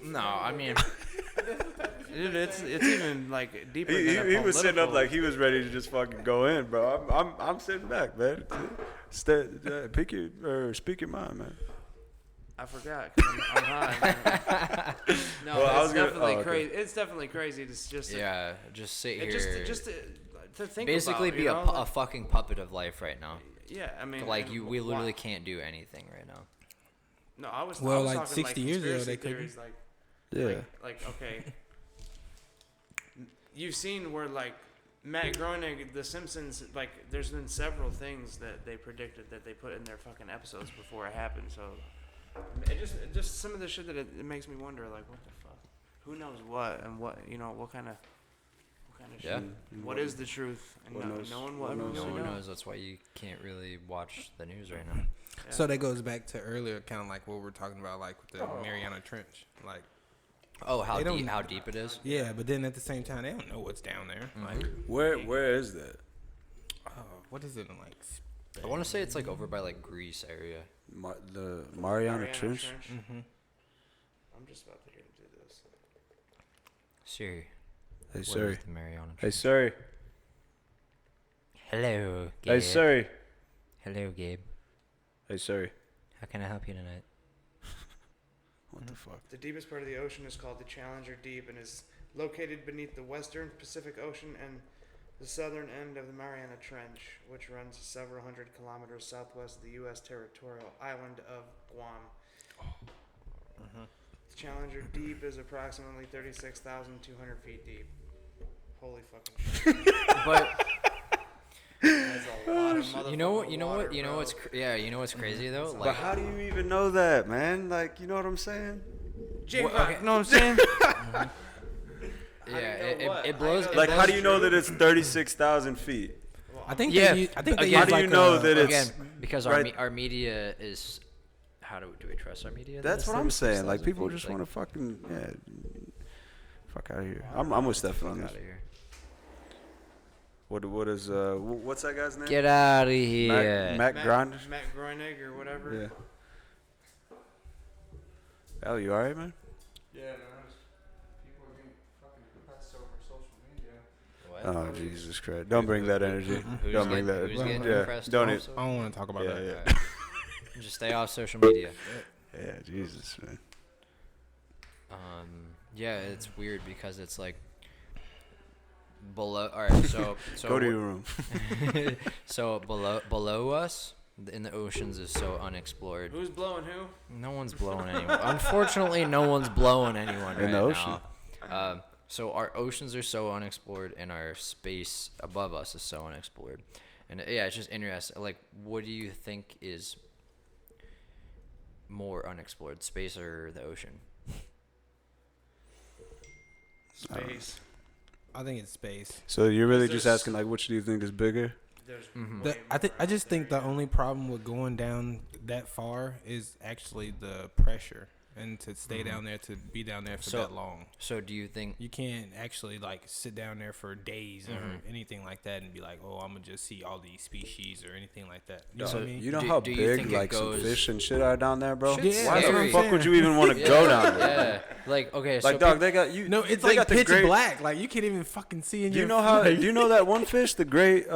No, I mean, Dude, it's even like deeper than He was sitting up political- like he was ready to just fucking go in, bro. I'm sitting back, man. Speak your mind, man. I forgot. 'Cause I'm high. Man. No, Well, I it's was gonna- definitely okay. crazy. It's definitely crazy to just yeah, just sit it here. just to think basically about, be you a, know? a fucking puppet of life right now. Yeah, I mean, Like and we literally why- can't do anything right now. No, I was. Well, I was like, talking 60 years ago, conspiracy they couldn't. theories, like, Yeah. like okay. You've seen where like Matt Groening, The Simpsons, like there's been several things that they predicted that they put in their fucking episodes before it happened. So it just some of the shit that it makes me wonder, like what the fuck, who knows what and what what kind of Yeah. shit. What is the truth? And What knows? no one will What ever knows? No really one know. knows. That's why you can't really watch the news right now. Yeah. So that goes back to earlier, kind of like what we're talking about, like with the Mariana Trench. Like, Oh, how They don't- deep? How deep it is? yeah, but then at the same time, they don't know what's down there. Like, Where is that? what is it in like? I want to say it's like over by like Greece area. The Mariana Trench. Mm-hmm. I'm just about to get into this. Siri. Hey what Siri. is the Mariana Hey Trench? Siri. Hello. Gabe. Hey Siri. Hello, Gabe. Hey Siri. How can I help you tonight? What the fuck? The deepest part of the ocean is called the Challenger Deep and is located beneath the western Pacific Ocean and the southern end of the Mariana Trench, which runs several hundred kilometers southwest of the U.S. territorial island of Guam. The Challenger Deep is approximately 36,200 feet deep. Holy fucking shit. But That's a lot of you know motherfucking water, bro. you know what's crazy though? But Like, how do you even know that, man? Like, you know what I'm saying? J-Rock, okay. you know what I'm saying? yeah, know what? it blows. How it you Like, blows how do you know true. that it's 36,000 feet? I think Yeah. I think they Again, How use do you like know a- that it's Again, because right- our media is. How do we trust our media? That's It's what I'm saying. Like, 36,000 people feet, just like, want to fucking fuck out of here. I'm with Stefan on fuck this. outta here. What is what's that guy's name? Get out of here. Matt Grinder. Matt Groening or whatever. Yeah. Al, you alright, man? Yeah, no, people are getting fucking depressed over social media. What? Oh Jesus Christ! Don't bring that energy. Who's Don't bring getting- that. who's getting Yeah, depressed don't also? it. I don't want to talk about Yeah, that. yeah. Alright. Just stay off social media. Yeah, Jesus, man. Yeah, it's weird because it's like below. All right, so Go to your room. so below us in the oceans is so unexplored. Who's blowing who? No one's blowing anyone. Unfortunately, no one's blowing anyone In right the ocean. now. So our oceans are so unexplored, and our space above us is so unexplored. And yeah, it's just interesting. Like, what do you think is more unexplored, space or the ocean? Space. I think it's space. So you're really There's- just asking, like, which do you think is bigger? There's Mhm. way I just think the only problem with going down that far is actually the pressure and to stay down there, to be down there for So- that long. So do you think? You can't actually like sit down there for days or anything like that and be like, oh, I'm gonna just see all these species or anything like that. You know So what I mean? You know Do- how do you big think it like some goes- fish and shit are down there, bro? Shit's Why the scary. fuck would you even want to go down there? Yeah, like okay, Like, so dog, they got you. No, it's they like got the pitch great, black. Like you can't even fucking see in Do you your. know how? Do you know that one fish, the great?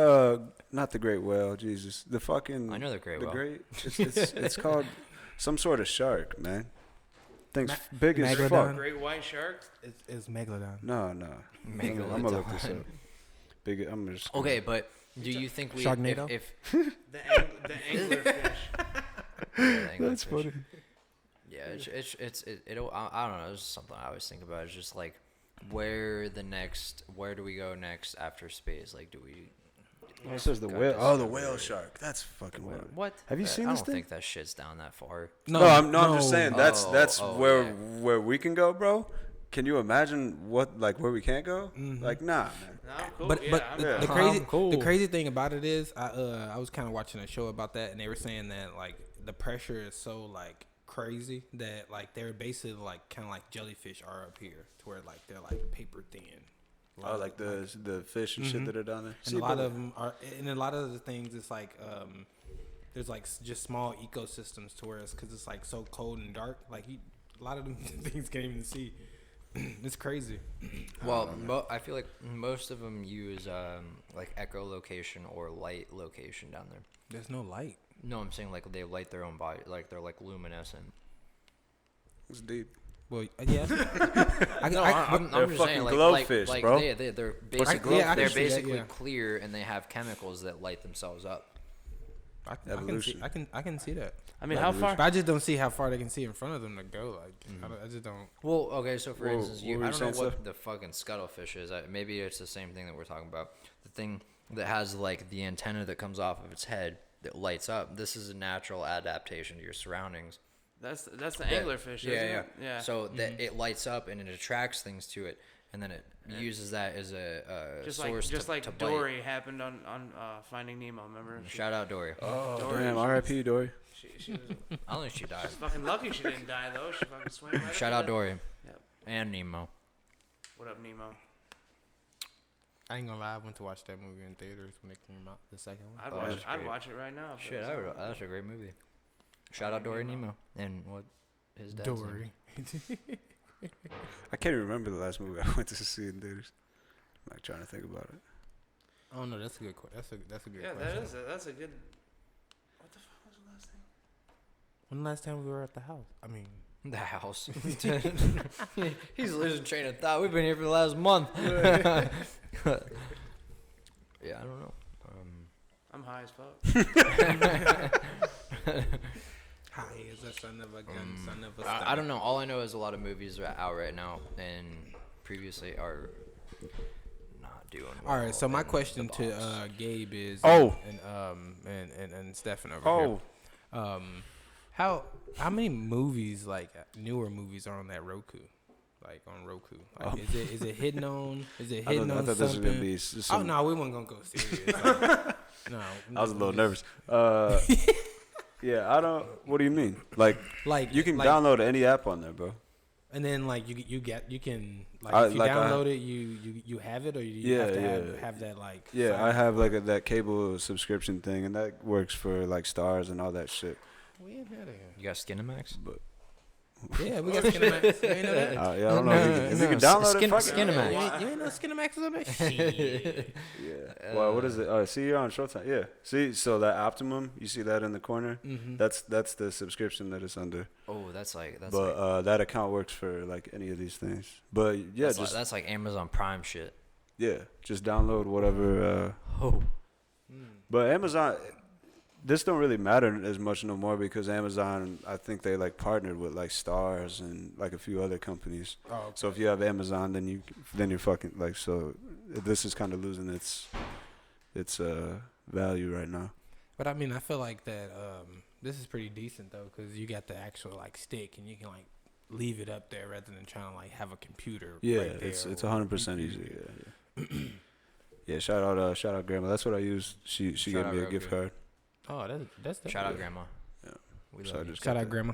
Not the great whale. Jesus, the fucking. I know the great The whale. great. It's called some sort of shark, man. Thing's big as Megalodon? fuck. Great white shark. It's megalodon. No. I'm gonna look this up. Big. I'm just. Okay, but do you think we Sharknado? if The anglerfish. Yeah, That's funny. Yeah, I don't know. It's just something I always think about. It's just like, where do we go next after space? Like, do we? It says the go whale. to Oh, the space? whale shark. That's fucking weird. What? Have you seen I this don't thing? think that shit's down that far. No, I'm just saying that's Oh, where we can go, bro. Can you imagine where we can't go? Like, nah, man. No, I'm cool. But Yeah, the crazy thing about it is I was kind of watching a show about that, and they were saying that like the pressure is so like crazy that like they're basically like kind of like jellyfish are up here, to where like they're like paper thin. Oh, like the fish and shit that are down there. And a lot of them are, and a lot of the things it's like there's like just small ecosystems to where because it's like so cold and dark, like a lot of them things can't even see. It's crazy. Well, I feel like most of them use like echolocation or light location down there. There's no light. No, I'm saying like they light their own body, like they're like luminescent. It's deep. Well, yeah. I'm They're just fucking saying, glowfish, like bro. They're basically yeah, I can they're see that, basically yeah. clear, and they have chemicals that light themselves up. Evolution. I can see that. I mean, how far? But I just don't see how far they can see in front of them to go. Like I just don't. Well, okay, so for instance, what were I you don't know saying, what Seth? the fucking scuttlefish is. Maybe it's the same thing that we're talking about. The thing that has like the antenna that comes off of its head that lights up. This is a natural adaptation to your surroundings. That's the anglerfish, isn't it? Yeah. So that it lights up and it attracts things to it, and then it uses that as a source just like to Dory bite. happened on Finding Nemo. Remember? Shout out Dory. Oh, Dory, damn. R.I.P. Dory. She was I don't think she died. fucking lucky she didn't die though. She fucking swam right Shout up out to Dory. Yep. And Nemo. What up, Nemo? I ain't gonna lie. I went to watch that movie in theaters when it came out. The second one. I'd watch it right now. if it Shit, was on. that's a great movie. Shout out Dory and Nemo. And what his dad's Dory. I can't even remember the last movie I went to see in theaters. I'm like trying to think about it. Oh no, that's a good. That's a good Yeah, question. that's a good. What the fuck was the last thing? When the last time we were at the house? I mean, name. The house. He's losing train of thought. We've been here for the last month. Yeah, I don't know. I'm high as fuck. high as the son of a gun, son of a. I don't know. All I know is a lot of movies are out right now, and previously are not doing well. All right, so my in question the to box. Gabe is and Stefan over here. How many movies like newer movies are on that Roku? Like on Roku, like, is it hidden on? Is it hidden on I thought this was something? gonna be. Oh no, we weren't gonna go serious. Like, no, I was a little nervous. Yeah, I don't. What do you mean? Like you can download any app on there, bro. And then like you can like I- if you like I- download it, you have it, or you have to have that like. Yeah, I have like that cable subscription thing, and that works for like Stars and all that shit. We ain't had it. You got Skinamax? But Yeah, we got Skinamax. You ain't know that? yeah, I don't know if you can download it. Fuck it. Skinamax. You ain't know Skinamax is on there? Shit. Yeah. Well, what is it? See, you're on Showtime. Yeah. See, so that Optimum, you see that in the corner? Mhm. That's the subscription that it's under. Oh, that's like That account works for like any of these things. But yeah, that's like Amazon Prime shit. yeah, just download whatever. Oh. But Amazon, this don't really matter as much no more because Amazon, I think they like partnered with like Stars and like a few other companies. Oh, okay. So if you have Amazon, then you're fucking like, so this is kind of losing its value right now. But I mean, I feel like that this is pretty decent though, because you got the actual like stick and you can like leave it up there rather than trying to like have a computer. Yeah, right there it's or- 100% easy. Yeah. Yeah, shout out Grandma. That's what I used. She Shout gave out me a Rogue gift Good. card. Oh, that's Shout out Yeah. Grandma. Yeah. We So I love you. just Shout got out that. grandma.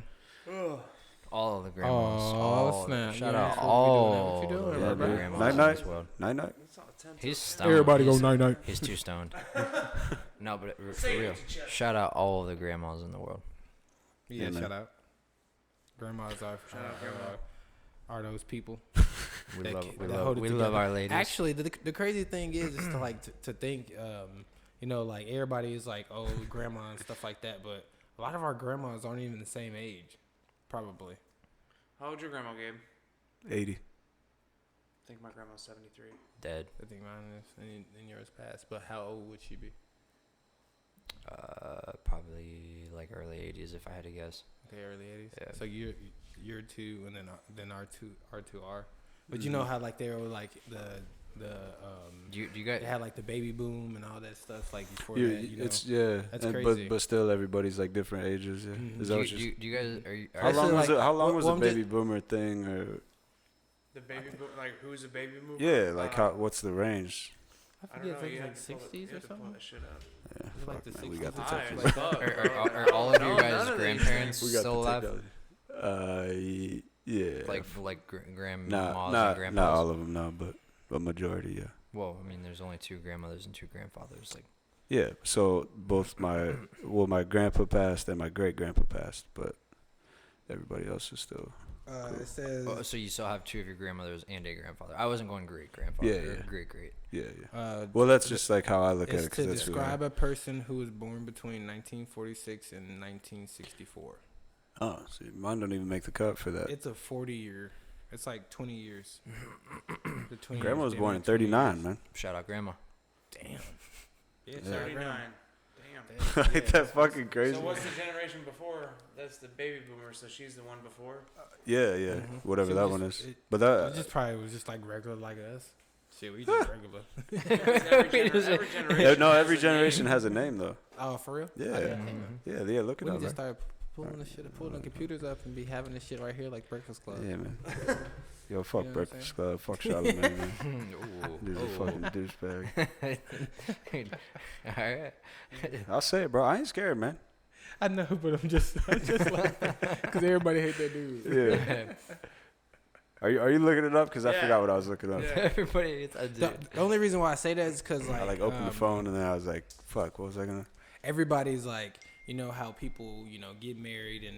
All of the grandmas. Oh, all snap. Shout Yeah, out that's what we all doing. What you doing, the bro? grandmas Night in night. this world. Night night. It's all 10 He's to- stoned. Everybody go He's- night night. He's too stoned. No, but for Say it real. with your chest. Shout out all of the grandmas in the world. Yeah, Yeah, man. shout out. Grandmas are those people. We That love, ca- we that love, hold it we love together. our ladies. Actually, the crazy thing is to like to think, you know, like everybody is like, oh, grandma and stuff like that, but a lot of our grandmas aren't even the same age, probably. How old's your grandma, Gabe? 80. I think my grandma's 73. Dead. I think mine is and yours passed, but how old would she be? Probably like early 80s if I had to guess. Okay, early 80s. Yeah. So you're 2, and then R2R. But you know how like they were like the Do you guys? they had like the baby boom and all that stuff like before Yeah, that. You know, it's that's and, crazy. but still everybody's like different ages. Yeah. Mhm. Is Do that you, what do, you're you, do you guys? Are you? How That's long like- was it? How long was well, the I'm just- baby boomer thing? Or The baby boom, like who's a baby boomer? yeah, like how? What's the range? I I forget don't know. if You it had was to like pull it- 60s you or had to pull something. that shit up. Yeah, It's like fuck, the man, we got the 60s. High technology. as fuck, Are bro. all of No, you none guys of these grandparents We got still the alive? technology. Yeah. Like grandmas Nah, and grandpas? not all of them, no, but majority, yeah. Well, I mean, there's only 2 grandmothers and 2 grandfathers. Like, Yeah, so both my grandpa passed and my great grandpa passed, but everybody else is still. It says so you still have 2 of your grandmothers and a grandfather. I wasn't going great grandfather. Yeah, or yeah. great. Yeah. Well, that's just like how I look at it's it. 'Cause to that's who I describe a person who was born between 1946 and 1964. Oh, see, mine don't even make the cut for that. It's a 40-year. It's like 20 years. Between Grandma was damn born near in 20 '39, years. man. Shout out grandma. Damn. Yeah, Yeah. shout out 39. grandma. Damn. Ain't that fucking crazy? So what's the generation before? That's the baby boomer. So she's the one before. Yeah, Mhm. whatever She that was one just- is. it- But It that just probably was just like regular like us. Shit, we just regular. Every generation. every has a generation name. has a name though. Oh, for real? Yeah. I didn't know that. Yeah, look it We up, can just man. start pulling the computers up and be having this shit right here like Breakfast Club. Yeah, man. Yo, fuck You know what I'm Breakfast Club. Fuck Charlamagne, man. Ooh. Dude's a fucking douchebag. All right. I'll say it, bro. I ain't scared, man. I know, but I'm just like, because everybody hate that dude. Yeah. Are you looking it up? Because I Yeah. forgot what I was looking up. Yeah. Everybody hates a The, dude. the only reason why I say that is because I like opened the phone and then I was like, fuck, what was I gonna? everybody's like, you know how people, get married and,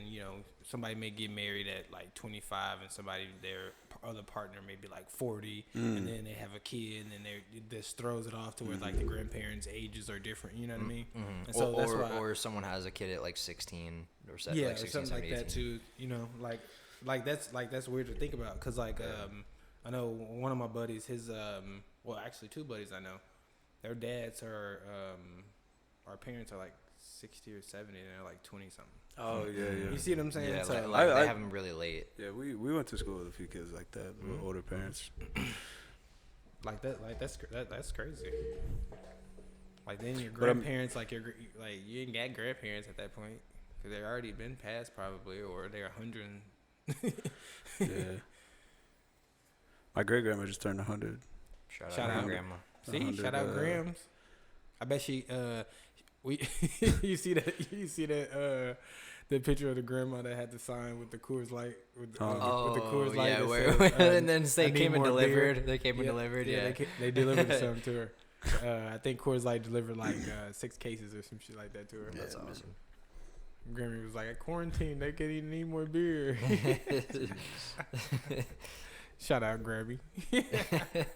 somebody may get married at like 25 and somebody, their other partner may be like 40 and then they have a kid and then this throws it off to where like the grandparents' ages are different, you know what I mean? Mhm. And so that's why, or someone has a kid at like 16 or yeah, like or 16, something like 17, that 18. too, that's weird to think about because like, I know one of my buddies, well, actually 2 buddies I know, their dads are, our parents are like 60 or 70 and they're like 20 something. Oh yeah, You see what I'm saying? Yeah, So, like I- they have them really late. Yeah, we went to school with a few kids like that, with older parents. that's crazy. Like then your But I'm- grandparents, you ain't got grandparents at that point because they're already been passed probably, or they're 100. Yeah. My great grandma just turned 100. Shout Shout out out. grandma. See, 100, shout out Grams. I bet she. You see that the picture of the grandma that had the sign with the Coors Light with the Coors Light. yeah, that where, said, and then "I they need came and more beer." delivered. They came and delivered. Yeah, they delivered some to her. I think Coors Light delivered like 6 cases or some shit like that to her. that's Yeah, man. awesome. Grammy was like, at quarantine, they could even need more beer. Shout out Grammy.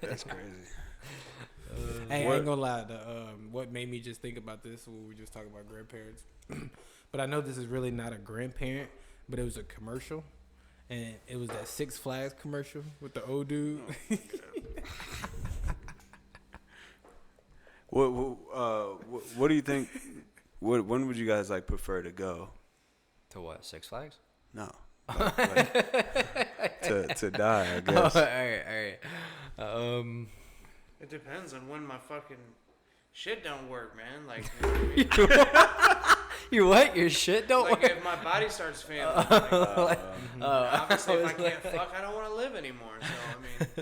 That's crazy. Hey, I What- ain't gonna lie. What made me just think about this when we just talking about grandparents, but I know this is really not a grandparent, but it was a commercial, and it was that Six Flags commercial with the old dude. What do you think? When would you guys like prefer to go? To what? Six Flags? No. To die, I guess. All right. It depends on when my fucking shit don't work, man. Like, you know what I mean? You what? Your shit don't Like work? if my body starts failing, like, Oh, obviously if I was can't like- fuck, I don't want to live anymore. So I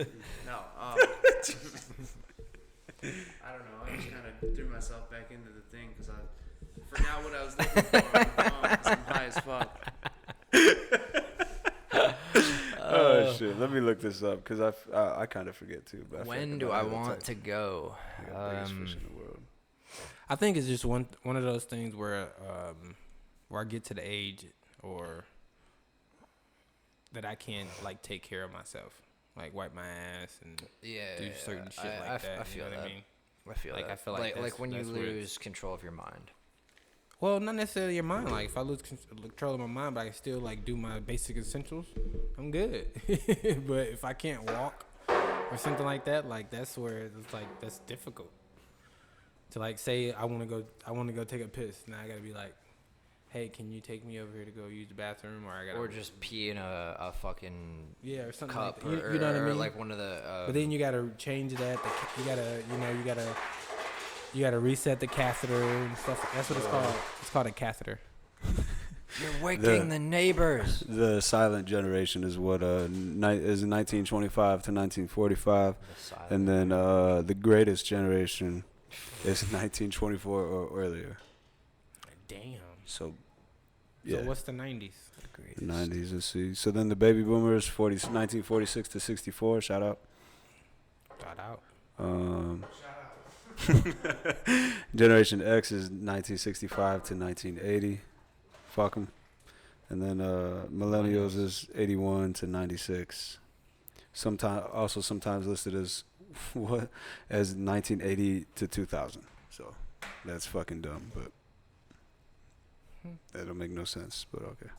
mean, no. I don't know. I just kind of threw myself back into the thing because I forgot what I was looking for on the phone 'cause I'm high as fuck. Oh shit! Let me look this up because I kind of forget too. But When do I want to go? I got biggest fish in the world. I think it's just one of those things where I get to the age or that I can't like take care of myself, like wipe my ass and Yeah, do certain shit I like that. I feel you know that. what I mean? I feel Like, that. I feel like that's- when you that's where it's- lose control of your mind. Well, not necessarily your mind. Like if I lose control of my mind, but I can still like do my basic essentials, I'm good. But if I can't walk or something like that, like that's where it's like that's difficult. To like say I want to go take a piss. Now I gotta be like, hey, can you take me over here to go use the bathroom, or I gotta, or just pee in a fucking or something cup, like that. You know what I or mean? like one of the. But then you gotta change that. You gotta reset the catheter and stuff. That's what it's called. It's called a catheter. You're waking the neighbors. The silent generation is what is 1925 to 1945, and then the greatest generation is 1924 or earlier. Damn. So, yeah. So what's the 90s? The 90s, let's see. So then the baby boomers, 1946 to 64. Shout out. Shout out. Generation X is 1965 to 1980. Fuck 'em. And then millennials is 81 to 96. Sometimes listed as what, as 1980 to 2000. So that's fucking dumb, but that don't make no sense. But okay.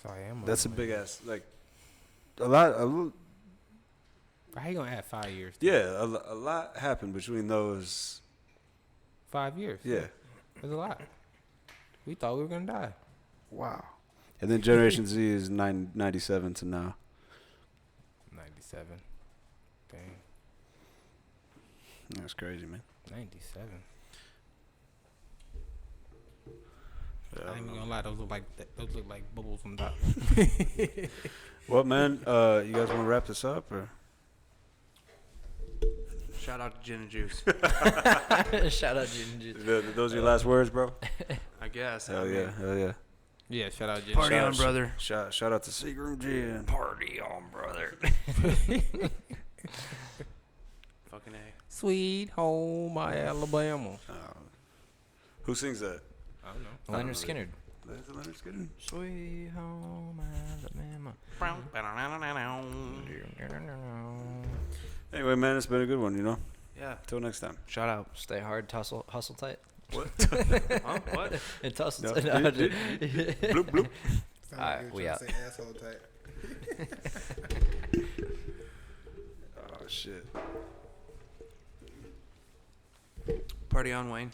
So I am. That's a big ass, like, a lot. How you gonna add 5 years? Yeah, a lot happened between those. 5 years. Yeah. That's a lot. We thought we were gonna die. Wow. And then Generation Z is 97 to now. 97. Dang. That's crazy, man. 97. Yeah, I ain't even gonna lie. Those look like bubbles on top. Well, man, you guys want to wrap this up or? Shout out to Gin and Juice. Shout out Gin and Juice. Those are your last words, bro? I guess. Hell yeah, hell yeah. Yeah, shout out Jim. Party on, brother. Shout out to Seagram Gin. Party on, brother. Fucking A. Sweet home Alabama. Who sings that? I don't know. Leonard Skinner. That's Leonard Skinner. Sweet home Alabama. Anyway, man, it's been a good one, you know? Yeah. Till next time. Shout out. Stay hard, hustle tight. What? Huh? What? And tussle No. tight. Bloop, bloop. Alright, we out. Asshole type. Oh, shit. Party on, Wayne.